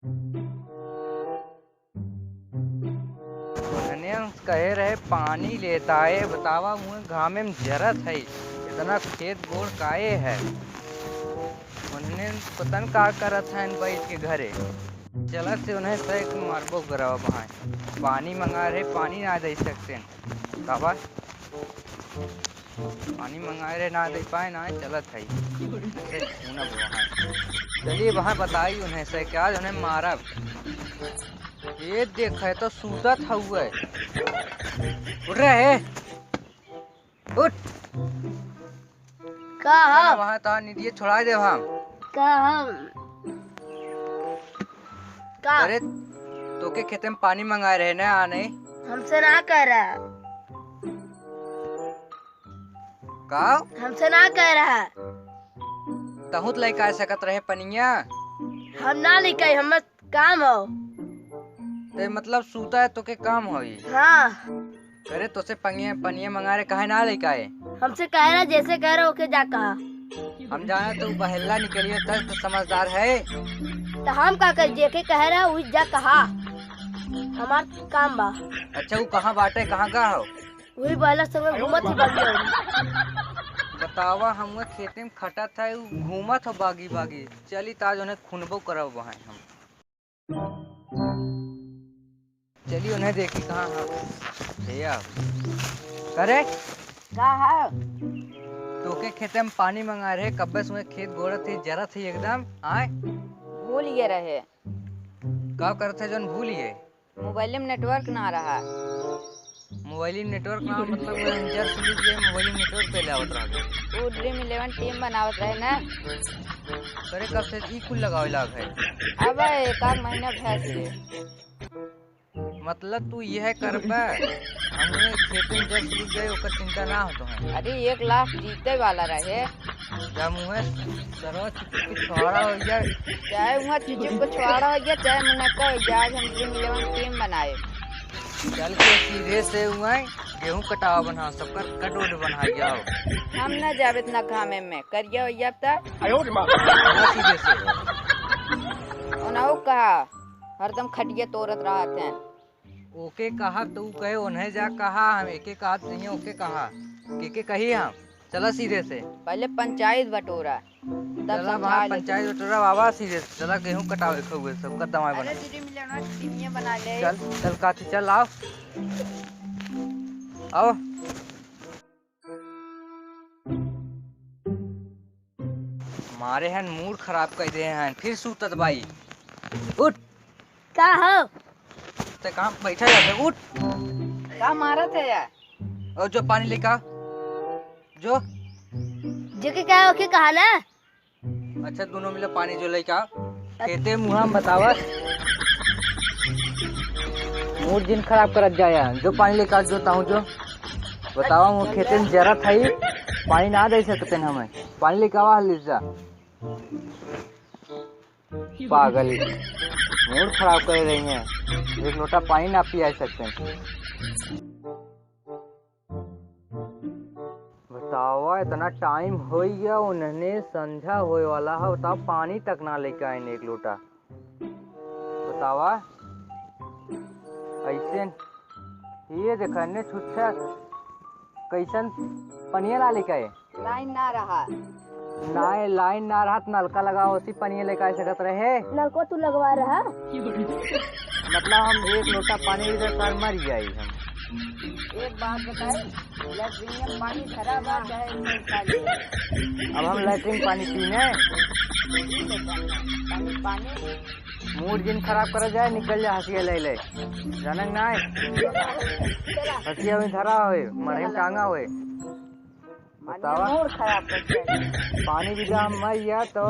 उन्होंने कहे रहे पानी लेता है, बतावा मुँह घामे में जरत है, इतना खेत गोड़ काए है। उन्हें पता न का करत है बैठ के घरे। चलत से उन्हें तय मारबो करावा वहाँ पानी मंगा रहे, पानी ना दे सकते काबा पानी मंगाए रहे ना दे पाए ना चलत है। चलिए वहाँ बताई उन्हें से क्या उन्हें मारा। ये देख है तो सूतत हुआ उठ रहे उठ का वहाँ तो निधिये छोड़ा दे वहाँ का अरे तो के खेते में पानी मंगाए रहे ना आने हमसे ना कह रहा का हमसे ना कह रहा तहुत लइका सकत रहे पनिया हम ना लिखे हम काम हो। ते मतलब सूता है तो के काम होई। हाँ अरे तो से पनिया पनिया मंगा रहे काहे ना लइका है हमसे कह रहा जैसे कह रहे ओके जा कहा। हम जाने तो बहला निकलिए तब तो समझदार है। तो हम का कर जेके कह रहा उस जा कहा हमार काम बा। अच्छा वो कहाँ बाटे कहाँ का हो वही बहला संग घूमत ही बगी बतावा हम खेते में खटा था घूमत हो बागी बागी चली ताज उन्हें खुनबो करब वहाँ हम चलिए उन्हें देखी कहाँ भैया करे कहा तोके खेते में पानी मंगा रहे कब्बे से खेत गोड़ा थी जरा थी एकदम आए भूल ये रहे का करते जन भूलिए मोबाइल में नेटवर्क ना रहा। मोबाइल नेटवर्क ना मतलब इंजर सुलिस गए मोबाइल नेटवर्क पे लावत रहा वो ड्रीम 11 टीम बनावत रहे ना। करे कब से ई कुल लगावे लाग है अब एक आध महीना भैंस से मतलब तू यह करबा हमें खेते में जब सुलिस गए ओकर चिंता ना हो तो है। अरे 1 लाख जीते वाला रहे जब मुँह सरवा चिपकी छोड़ा हो जाए चाहे वहाँ चुचुप को छोड़ा हो गया चाहे मुनक्का हो जाए हम ड्रीम 11 टीम बनाए चल के सीधे से हुआ गेहूं कटावा बना सबका कटोट बना जाओ हम न जावे इतना खामे में करिया हो तब सीधे से उन्हों कहा हरदम खटिया तोड़त रहा थे। ओके कहा तो कहे उन्हें जा कहा हम एके कहा नहीं ओके कहा के कही हम चला सीधे से पहले पंचायत बटोरा तब चला वहाँ पंचायत बटोरा बाबा सीधे से चला गेहूं कटावे खुए सबका दवाई बना टीम बना ले चल चल काती चल आओ आओ हमारे हैं मूड खराब कर दे हैं फिर सूतत बाई उठ का हो ते कहाँ बैठा जाते उठ क्या मारा थे यार और जो पानी लेकर जो जेके कहा ओके कहा ना। अच्छा दोनों मिले पानी जो लेकर खेते मुँह बतावा मूड दिन खराब करत जाया जो पानी लेकर जो ताऊ जो बतावा वो खेते में जरा था ही पानी ना दे सकते हैं हमें पानी लेकर आवा लिजा पागल मूड खराब कर रही हैं एक लोटा पानी ना पिया सकते हैं। बतावा इतना टाइम हो गया उन्होंने संझा होए वाला है बताओ पानी तक ना लेके आए एक लोटा बतावा ऐसे ये देखने छुच्छा कैसन पनिया ना लेके आए लाइन ना रहा ना लाइन ना रहा नलका लगा उसी पनिया लेके आ सकत रहे नलको तू लगवा रहा मतलब हम एक लोटा पानी इधर कर मर जाये हम। एक बात बताए लैट्रिन में पानी खराब आ जाए अब हम लैट्रिन पानी पीने पानी मूड दिन खराब कर जाए निकल जाए हंसिया ले ले जनक ना हंसिया में धरा हुए मरे में टांगा हुए बतावा मूड खराब कर पानी भी हम मर गया तो